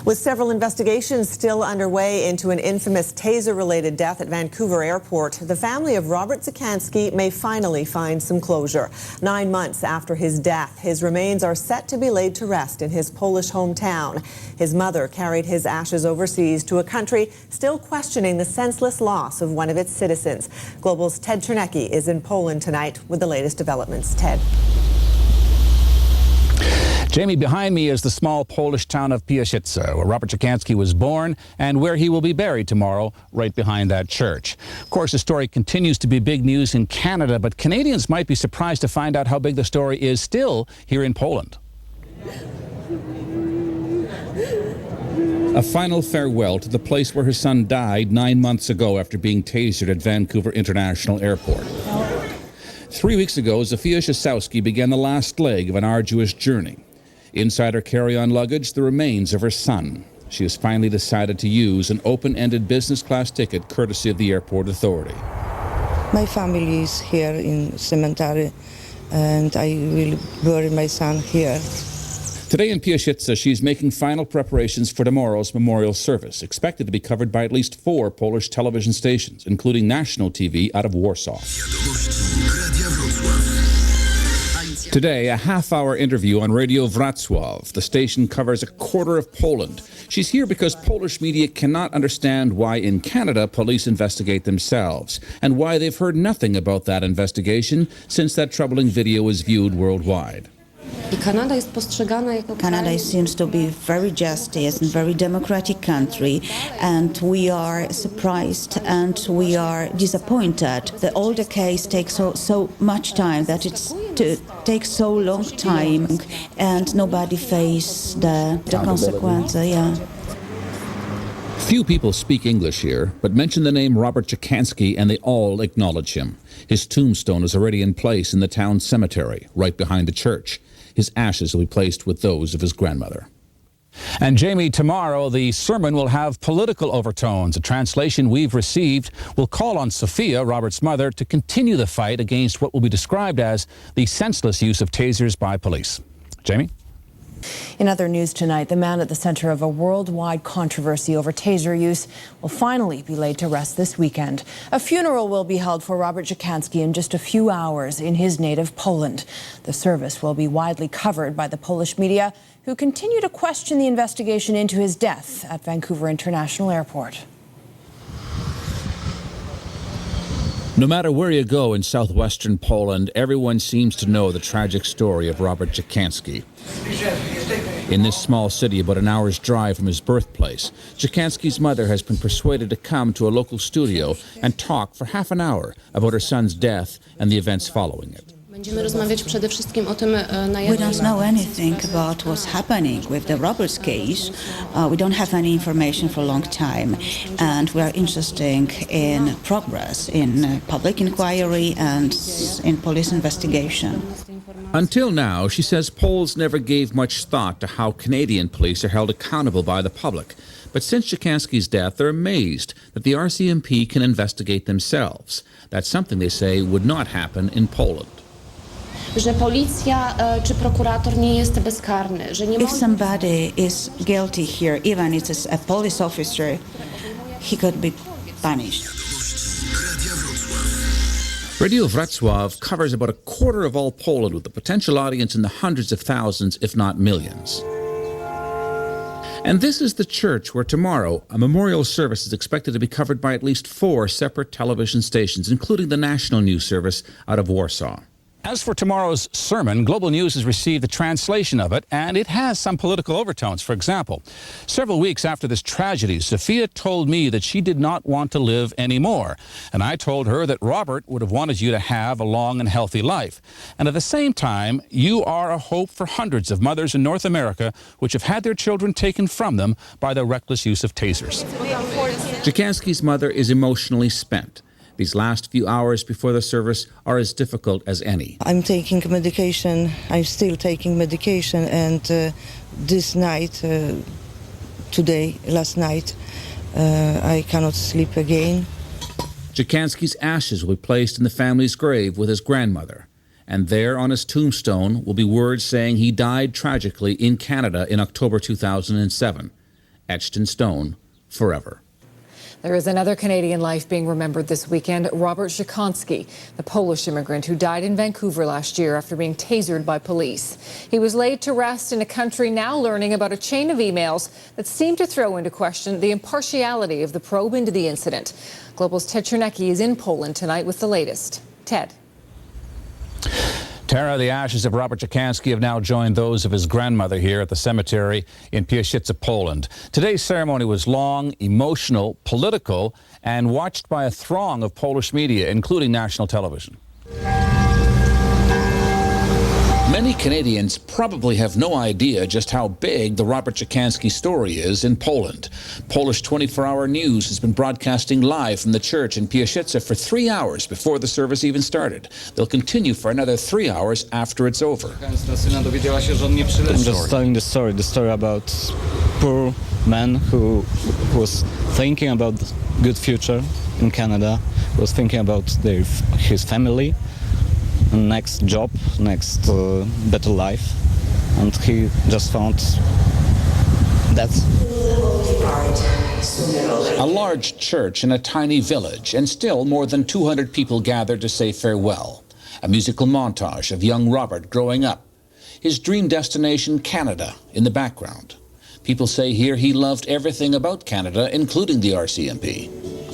With several investigations still underway into an infamous taser-related death at Vancouver Airport, the family of Robert Dziekanski may finally find some closure. 9 months after his death, his remains are set to be laid to rest in his Polish hometown. His mother carried his ashes overseas to a country still questioning the senseless loss of one of its citizens. Global's Ted Chernecki is in Poland tonight with the latest developments. Ted. Jamie, behind me is the small Polish town of Piaszyce, where Robert Dziekanski was born and where he will be buried tomorrow, right behind that church. Of course, the story continues to be big news in Canada, but Canadians might be surprised to find out how big the story is still here in Poland. A final farewell to the place where her son died 9 months ago after being tasered at Vancouver International Airport. 3 weeks ago, Zofia Dziekanski began the last leg of an arduous journey. Inside her carry-on luggage, the remains of her son. She has finally decided to use an open-ended business-class ticket courtesy of the airport authority. My family is here in cemetery, and I will bury my son here. Today in Piaszyce, she's making final preparations for tomorrow's memorial service, expected to be covered by at least 4 Polish television stations, including national TV out of Warsaw. Today, a half-hour interview on Radio Wrocław. The station covers a quarter of Poland. She's here because Polish media cannot understand why in Canada police investigate themselves, and why they've heard nothing about that investigation since that troubling video was viewed worldwide. Canada seems to be very justice and very democratic country, and we are surprised and we are disappointed that all the case takes so much time, that it takes so long time, and nobody face the consequences. Yeah. Few people speak English here, but mention the name Robert Dziekanski and they all acknowledge him. His tombstone is already in place in the town cemetery, right behind the church. His ashes will be placed with those of his grandmother. And Jamie, tomorrow the sermon will have political overtones. A translation we've received will call on Sophia, Robert's mother, to continue the fight against what will be described as the senseless use of tasers by police. Jamie? In other news tonight, the man at the center of a worldwide controversy over taser use will finally be laid to rest this weekend. A funeral will be held for Robert Dziekanski in just a few hours in his native Poland. The service will be widely covered by the Polish media, who continue to question the investigation into his death at Vancouver International Airport. No matter where you go in southwestern Poland, everyone seems to know the tragic story of Robert Dziekanski. In this small city about an hour's drive from his birthplace, Dziekanski's mother has been persuaded to come to a local studio and talk for half an hour about her son's death and the events following it. We don't know anything about what's happening with the Roberts case. We don't have any information for a long time, and we are interested in progress in public inquiry and in police investigation. Until now, she says Poles never gave much thought to how Canadian police are held accountable by the public. But since Dziekanski's death, they're amazed that the RCMP can investigate themselves. That's something they say would not happen in Poland. If somebody is guilty here, even if it's a police officer, he could be punished. Radio Wrocław covers about a quarter of all Poland, with a potential audience in the hundreds of thousands, if not millions. And this is the church where tomorrow a memorial service is expected to be covered by at least 4 separate television stations, including the national news service out of Warsaw. As for tomorrow's sermon, Global News has received the translation of it, and it has some political overtones. For example, several weeks after this tragedy, Sophia told me that she did not want to live anymore. And I told her that Robert would have wanted you to have a long and healthy life. And at the same time, you are a hope for hundreds of mothers in North America which have had their children taken from them by the reckless use of tasers. Dziekanski's mother is emotionally spent. These last few hours before the service are as difficult as any. I'm taking medication. I'm still taking medication, and this night, last night, I cannot sleep again. Dziekanski's ashes will be placed in the family's grave with his grandmother. And there on his tombstone will be words saying he died tragically in Canada in October 2007. etched in stone forever. There is another Canadian life being remembered this weekend, Robert Dziekanski, the Polish immigrant who died in Vancouver last year after being tasered by police. He was laid to rest in a country now learning about a chain of emails that seem to throw into question the impartiality of the probe into the incident. Global's Ted Czernecki is in Poland tonight with the latest. Ted. Tara, the ashes of Robert Dziekanski have now joined those of his grandmother here at the cemetery in Piaszyce, Poland. Today's ceremony was long, emotional, political, and watched by a throng of Polish media, including national television. Many Canadians probably have no idea just how big the Robert Dziekanski story is in Poland. Polish 24-hour news has been broadcasting live from the church in Piaszyce for 3 hours before the service even started. They'll continue for another 3 hours after it's over. I'm just telling the story about poor man who was thinking about good future in Canada, was thinking about his family, next job, next better life, and he just found that. A large church in a tiny village, and still more than 200 people gathered to say farewell. A musical montage of young Robert growing up. His dream destination, Canada, in the background. People say here he loved everything about Canada, including the RCMP.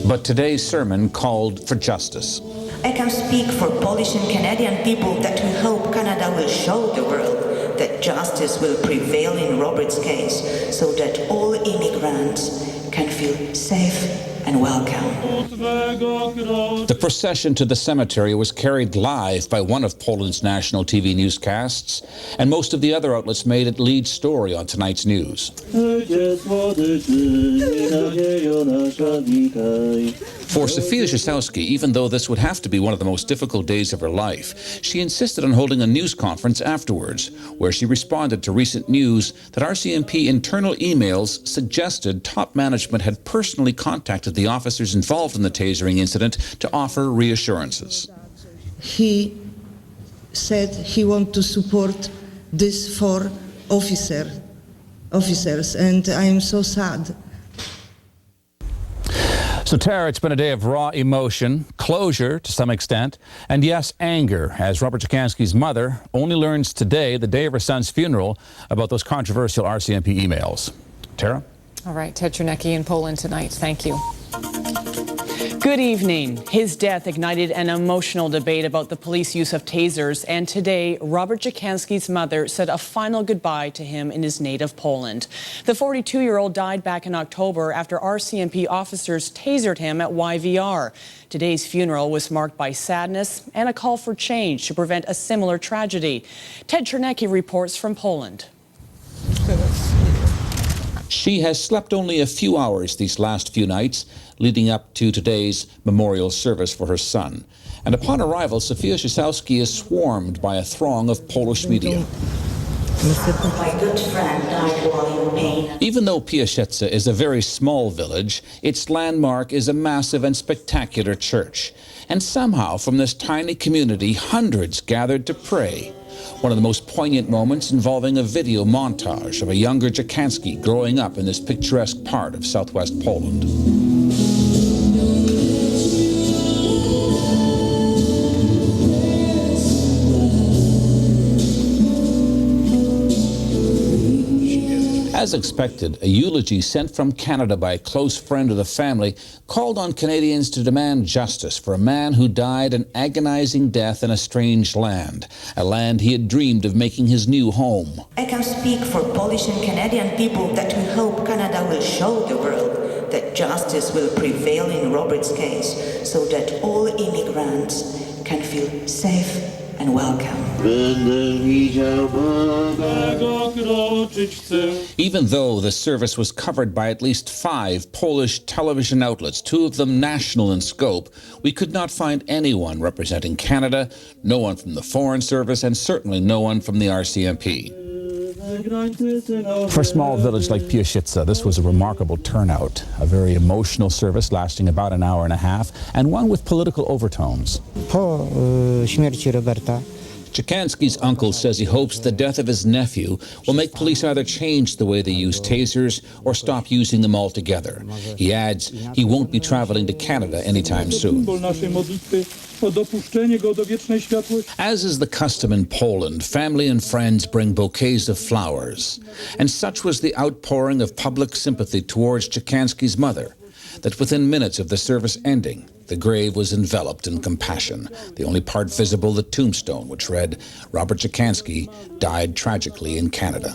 But today's sermon called for justice. I can speak for Polish and Canadian people that we hope Canada will show the world that justice will prevail in Robert's case so that all immigrants can feel safe and welcome. The procession to the cemetery was carried live by one of Poland's national TV newscasts, and most of the other outlets made it lead story on tonight's news. For Sofia Dziekanski, even though this would have to be one of the most difficult days of her life, she insisted on holding a news conference afterwards, where she responded to recent news that RCMP internal emails suggested top management had personally contacted the officers involved in the tasering incident to offer reassurances. He said he wanted to support these 4 officers, and I am so sad. So, Tara, it's been a day of raw emotion, closure to some extent, and yes, anger, as Robert Dziekanski's mother only learns today, the day of her son's funeral, about those controversial RCMP emails. Tara? All right, Ted Czernecki in Poland tonight. Thank you. Good evening. His death ignited an emotional debate about the police use of tasers, and today, Robert Dziekanski's mother said a final goodbye to him in his native Poland. The 42-year-old died back in October after RCMP officers tasered him at YVR. Today's funeral was marked by sadness and a call for change to prevent a similar tragedy. Ted Czernecki reports from Poland. She has slept only a few hours these last few nights, leading up to today's memorial service for her son. And upon arrival, Sofia Dziekanski is swarmed by a throng of Polish media. My good friend died while in pain. Even though Piaszyce is a very small village, its landmark is a massive and spectacular church. And somehow, from this tiny community, hundreds gathered to pray. One of the most poignant moments involving a video montage of a younger Dziekanski growing up in this picturesque part of southwest Poland. As expected, a eulogy sent from Canada by a close friend of the family called on Canadians to demand justice for a man who died an agonizing death in a strange land, a land he had dreamed of making his new home. I can speak for Polish and Canadian people that we hope Canada will show the world that justice will prevail in Robert's case so that all immigrants can feel safe and welcome. Even though the service was covered by at least 5 Polish television outlets, 2 of them national in scope, we could not find anyone representing Canada, no one from the Foreign Service, and certainly no one from the RCMP. For a small village like Piaszyce, this was a remarkable turnout, a very emotional service lasting about an hour and a half, and one with political overtones. Po śmierci Roberta Dziekanski's uncle says he hopes the death of his nephew will make police either change the way they use tasers or stop using them altogether. He adds he won't be traveling to Canada anytime soon. As is the custom in Poland, family and friends bring bouquets of flowers. And such was the outpouring of public sympathy towards Dziekanski's mother that within minutes of the service ending, the grave was enveloped in compassion. The only part visible, the tombstone, which read, "Robert Dziekanski died tragically in Canada."